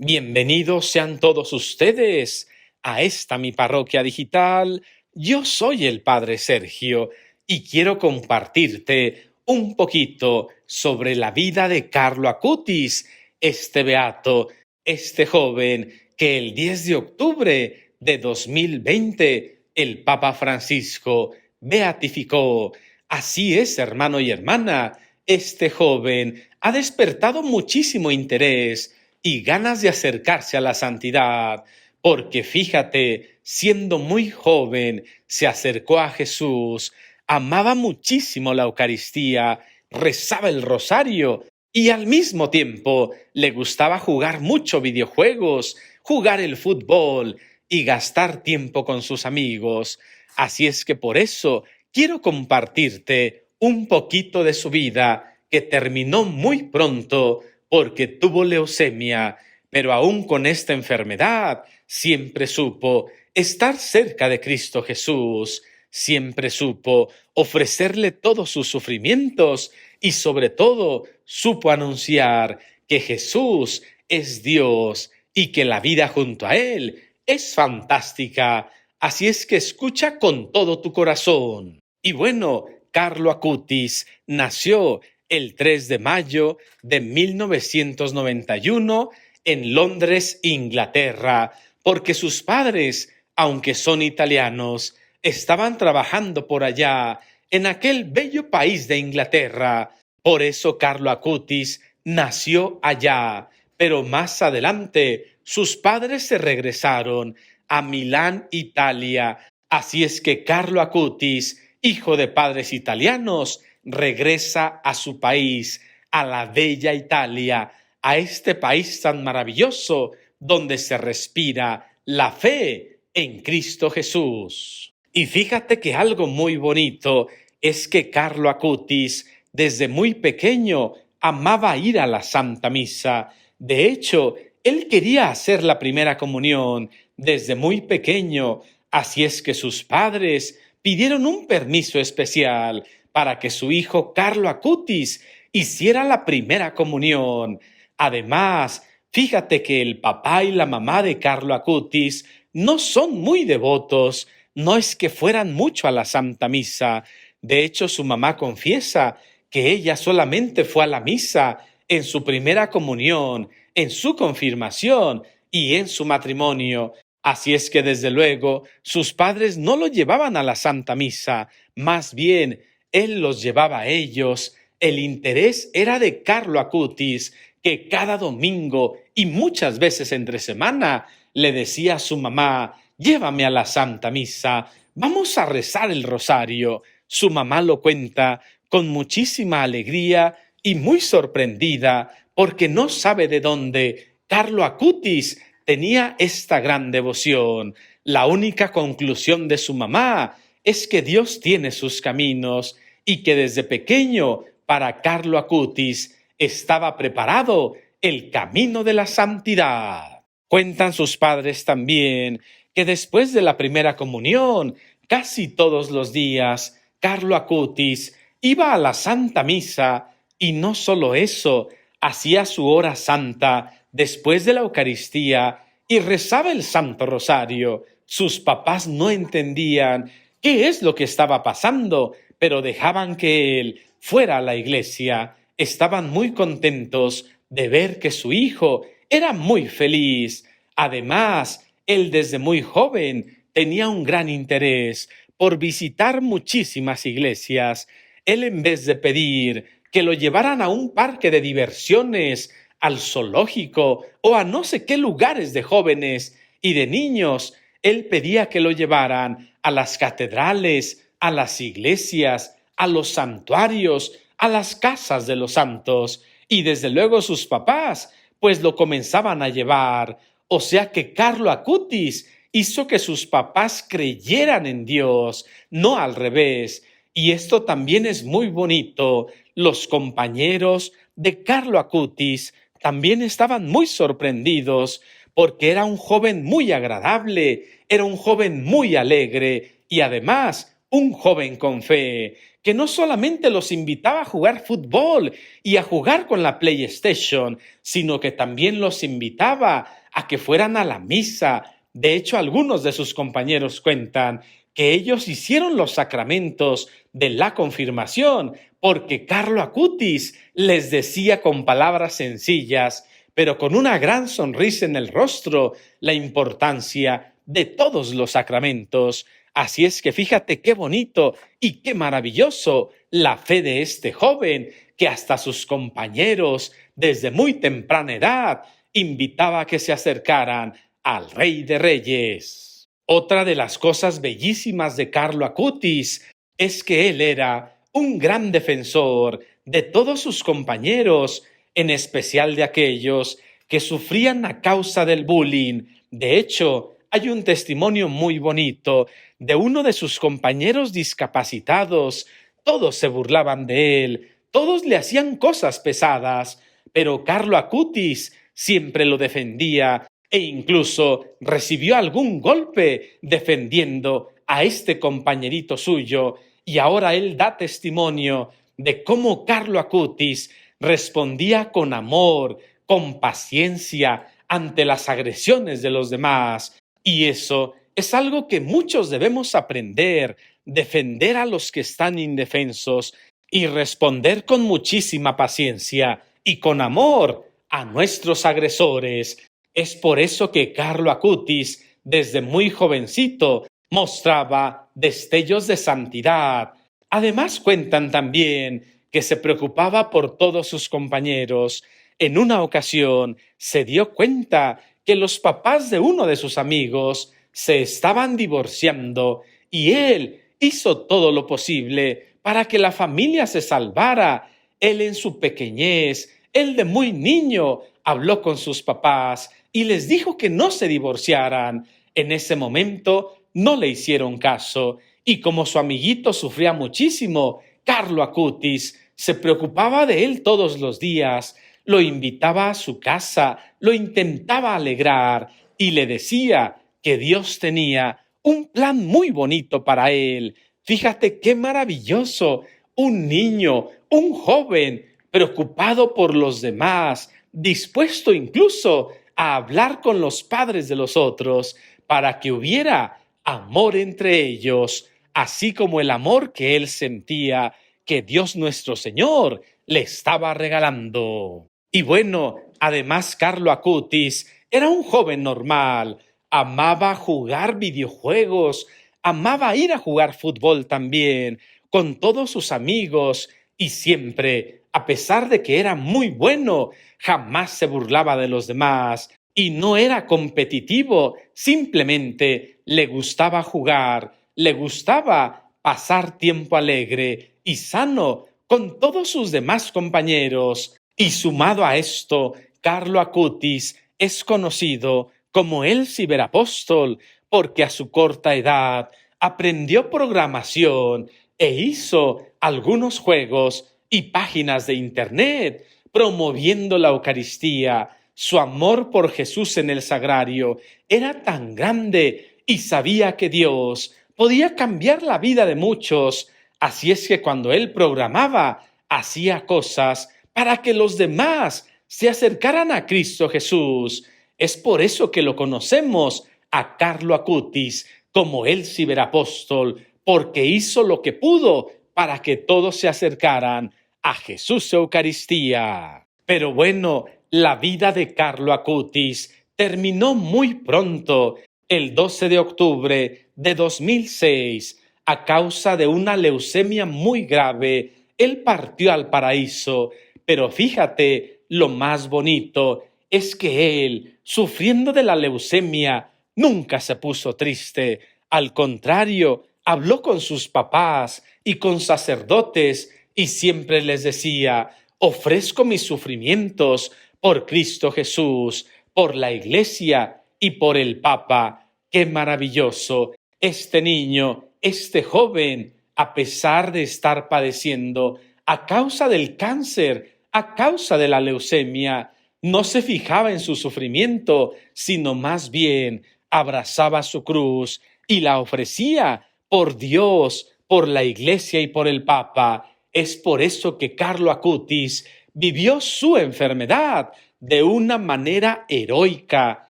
Bienvenidos sean todos ustedes a esta mi parroquia digital. Yo soy el Padre Sergio y quiero compartirte un poquito sobre la vida de Carlo Acutis, este beato, este joven que el 10 de octubre de 2020 el Papa Francisco beatificó. Así es, hermano y hermana, este joven ha despertado muchísimo interés y ganas de acercarse a la santidad, porque fíjate, siendo muy joven, se acercó a Jesús, amaba muchísimo la Eucaristía, rezaba el rosario y al mismo tiempo le gustaba jugar mucho videojuegos, jugar el fútbol y gastar tiempo con sus amigos. Así es que por eso quiero compartirte un poquito de su vida, que terminó muy pronto porque tuvo leucemia, pero aún con esta enfermedad siempre supo estar cerca de Cristo Jesús, siempre supo ofrecerle todos sus sufrimientos y sobre todo supo anunciar que Jesús es Dios y que la vida junto a Él es fantástica. Así es que escucha con todo tu corazón. Y bueno, Carlo Acutis nació el 3 de mayo de 1991 en Londres, Inglaterra, porque sus padres, aunque son italianos, estaban trabajando por allá, en aquel bello país de Inglaterra. Por eso Carlo Acutis nació allá, pero más adelante sus padres se regresaron a Milán, Italia. Así es que Carlo Acutis, hijo de padres italianos, regresa a su país, a la bella Italia, a este país tan maravilloso donde se respira la fe en Cristo Jesús. Y fíjate que algo muy bonito es que Carlo Acutis desde muy pequeño amaba ir a la Santa Misa. De hecho, él quería hacer la primera comunión desde muy pequeño, así es que sus padres pidieron un permiso especial para que su hijo Carlo Acutis hiciera la primera comunión. Además, fíjate que el papá y la mamá de Carlo Acutis no son muy devotos, no es que fueran mucho a la Santa Misa. De hecho, su mamá confiesa que ella solamente fue a la misa en su primera comunión, en su confirmación y en su matrimonio. Así es que desde luego sus padres no lo llevaban a la Santa Misa, más bien él los llevaba a ellos. El interés era de Carlo Acutis, que cada domingo y muchas veces entre semana le decía a su mamá: llévame a la Santa Misa, vamos a rezar el rosario. Su mamá lo cuenta con muchísima alegría y muy sorprendida, porque no sabe de dónde Carlo Acutis tenía esta gran devoción. La única conclusión de su mamá es que Dios tiene sus caminos y que desde pequeño para Carlo Acutis estaba preparado el camino de la santidad. Cuentan sus padres también que después de la primera comunión, casi todos los días, Carlo Acutis iba a la Santa Misa y no solo eso, hacía su hora santa después de la Eucaristía y rezaba el Santo Rosario. Sus papás no entendían qué es lo que estaba pasando, pero dejaban que él fuera a la iglesia. Estaban muy contentos de ver que su hijo era muy feliz. Además, él desde muy joven tenía un gran interés por visitar muchísimas iglesias. Él, en vez de pedir que lo llevaran a un parque de diversiones, al zoológico o a no sé qué lugares de jóvenes y de niños, él pedía que lo llevaran a las catedrales, a las iglesias, a los santuarios, a las casas de los santos. Y desde luego sus papás, pues lo comenzaban a llevar. O sea que Carlo Acutis hizo que sus papás creyeran en Dios, no al revés. Y esto también es muy bonito. Los compañeros de Carlo Acutis también estaban muy sorprendidos, porque era un joven muy agradable, era un joven muy alegre y además un joven con fe, que no solamente los invitaba a jugar fútbol y a jugar con la PlayStation, sino que también los invitaba a que fueran a la misa. De hecho, algunos de sus compañeros cuentan que ellos hicieron los sacramentos de la confirmación porque Carlo Acutis les decía con palabras sencillas, pero con una gran sonrisa en el rostro, la importancia de todos los sacramentos. Así es que fíjate qué bonito y qué maravilloso la fe de este joven, que hasta sus compañeros, desde muy temprana edad, invitaba a que se acercaran al Rey de Reyes. Otra de las cosas bellísimas de Carlo Acutis es que él era un gran defensor de todos sus compañeros, en especial de aquellos que sufrían a causa del bullying. De hecho, hay un testimonio muy bonito de uno de sus compañeros discapacitados. Todos se burlaban de él, todos le hacían cosas pesadas, pero Carlo Acutis siempre lo defendía e incluso recibió algún golpe defendiendo a este compañerito suyo, y ahora él da testimonio de cómo Carlo Acutis respondía con amor, con paciencia ante las agresiones de los demás. Y eso es algo que muchos debemos aprender: defender a los que están indefensos y responder con muchísima paciencia y con amor a nuestros agresores. Es por eso que Carlo Acutis, desde muy jovencito, mostraba destellos de santidad. Además, cuentan también que se preocupaba por todos sus compañeros. En una ocasión se dio cuenta que los papás de uno de sus amigos se estaban divorciando y él hizo todo lo posible para que la familia se salvara. Él, en su pequeñez, él de muy niño, habló con sus papás y les dijo que no se divorciaran. En ese momento no le hicieron caso, y como su amiguito sufría muchísimo, Carlo Acutis se preocupaba de él todos los días, lo invitaba a su casa, lo intentaba alegrar y le decía que Dios tenía un plan muy bonito para él. Fíjate qué maravilloso: un niño, un joven preocupado por los demás, dispuesto incluso a hablar con los padres de los otros para que hubiera amor entre ellos, así como el amor que él sentía que Dios nuestro Señor le estaba regalando. Y bueno, además Carlo Acutis era un joven normal, amaba jugar videojuegos, amaba ir a jugar fútbol también con todos sus amigos, y siempre, a pesar de que era muy bueno, jamás se burlaba de los demás y no era competitivo. Simplemente le gustaba jugar, le gustaba pasar tiempo alegre y sano con todos sus demás compañeros. Y sumado a esto, Carlo Acutis es conocido como el ciberapóstol, porque a su corta edad aprendió programación e hizo algunos juegos y páginas de internet promoviendo la Eucaristía. Su amor por Jesús en el sagrario era tan grande y sabía que Dios podía cambiar la vida de muchos. Así es que cuando él programaba, hacía cosas para que los demás se acercaran a Cristo Jesús. Es por eso que lo conocemos a Carlo Acutis como el ciberapóstol, porque hizo lo que pudo para que todos se acercaran a Jesús Eucaristía. Pero bueno, la vida de Carlo Acutis terminó muy pronto, el 12 de octubre de 2006, a causa de una leucemia muy grave. Él partió al paraíso, pero fíjate, lo más bonito es que él, sufriendo de la leucemia, nunca se puso triste. Al contrario, habló con sus papás y con sacerdotes y siempre les decía: ofrezco mis sufrimientos por Cristo Jesús, por la Iglesia y por el Papa. ¡Qué maravilloso! Este niño, este joven, a pesar de estar padeciendo a causa del cáncer, a causa de la leucemia, no se fijaba en su sufrimiento, sino más bien abrazaba su cruz y la ofrecía por Dios, por la Iglesia y por el Papa. Es por eso que Carlo Acutis vivió su enfermedad de una manera heroica.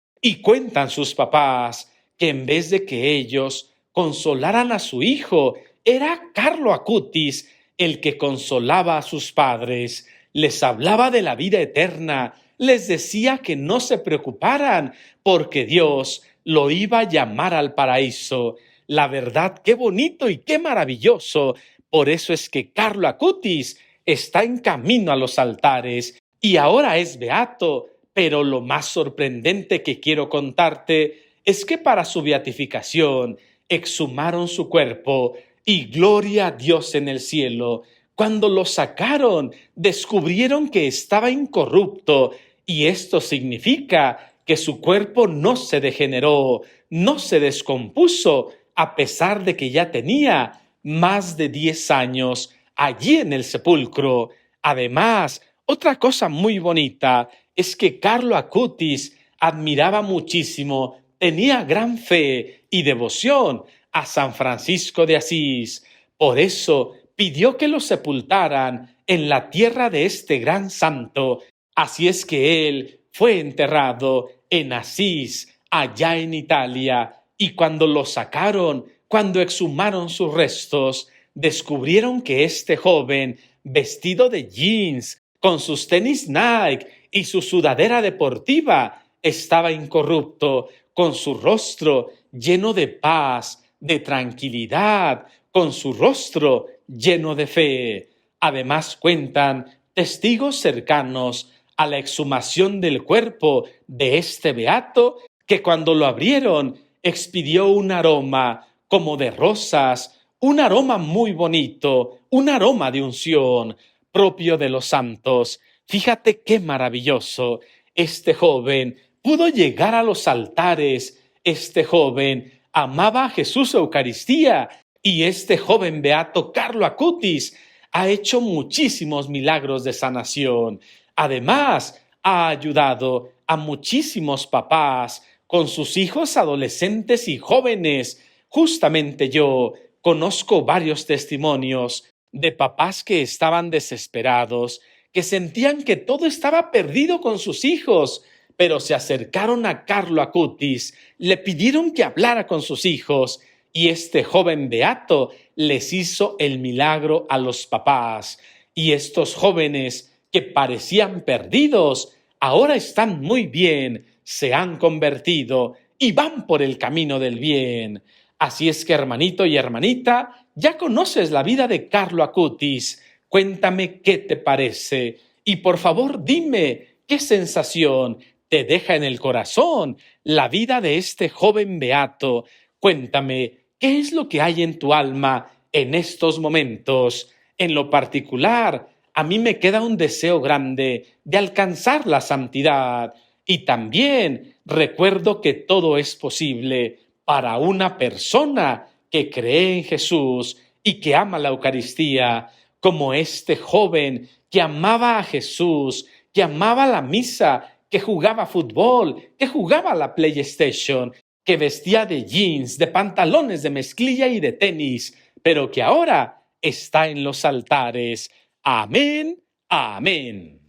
Y cuentan sus papás que en vez de que ellos consolaran a su hijo, era Carlo Acutis el que consolaba a sus padres, les hablaba de la vida eterna, les decía que no se preocuparan porque Dios lo iba a llamar al paraíso. La verdad, qué bonito y qué maravilloso. Por eso es que Carlo Acutis está en camino a los altares y ahora es beato. Pero lo más sorprendente que quiero contarte es que para su beatificación exhumaron su cuerpo y gloria a Dios en el cielo. Cuando lo sacaron, descubrieron que estaba incorrupto y esto significa que su cuerpo no se degeneró, no se descompuso, a pesar de que ya tenía más de 10 años allí en el sepulcro. Además, otra cosa muy bonita es que Carlo Acutis admiraba muchísimo, tenía gran fe y devoción a San Francisco de Asís. Por eso pidió que lo sepultaran en la tierra de este gran santo. Así es que él fue enterrado en Asís, allá en Italia, y cuando lo sacaron, cuando exhumaron sus restos, descubrieron que este joven, vestido de jeans, con sus tenis Nike y su sudadera deportiva, estaba incorrupto, con su rostro lleno de paz, de tranquilidad, con su rostro lleno de fe. Además cuentan testigos cercanos a la exhumación del cuerpo de este beato que cuando lo abrieron expidió un aroma como de rosas, un aroma muy bonito, un aroma de unción propio de los santos. Fíjate qué maravilloso. Este joven pudo llegar a los altares. Este joven amaba a Jesús Eucaristía y este joven beato Carlo Acutis ha hecho muchísimos milagros de sanación. Además, ha ayudado a muchísimos papás con sus hijos adolescentes y jóvenes. Justamente yo conozco varios testimonios de papás que estaban desesperados, que sentían que todo estaba perdido con sus hijos, pero se acercaron a Carlo Acutis, le pidieron que hablara con sus hijos y este joven beato les hizo el milagro a los papás. Y estos jóvenes que parecían perdidos, ahora están muy bien, se han convertido y van por el camino del bien. Así es que, hermanito y hermanita, ya conoces la vida de Carlo Acutis. Cuéntame qué te parece y por favor dime qué sensación te deja en el corazón la vida de este joven beato. Cuéntame qué es lo que hay en tu alma en estos momentos. En lo particular, a mí me queda un deseo grande de alcanzar la santidad y también recuerdo que todo es posible para una persona que cree en Jesús y que ama la Eucaristía, como este joven que amaba a Jesús, que amaba la misa, que jugaba fútbol, que jugaba la PlayStation, que vestía de jeans, de pantalones de mezclilla y de tenis, pero que ahora está en los altares. Amén, amén.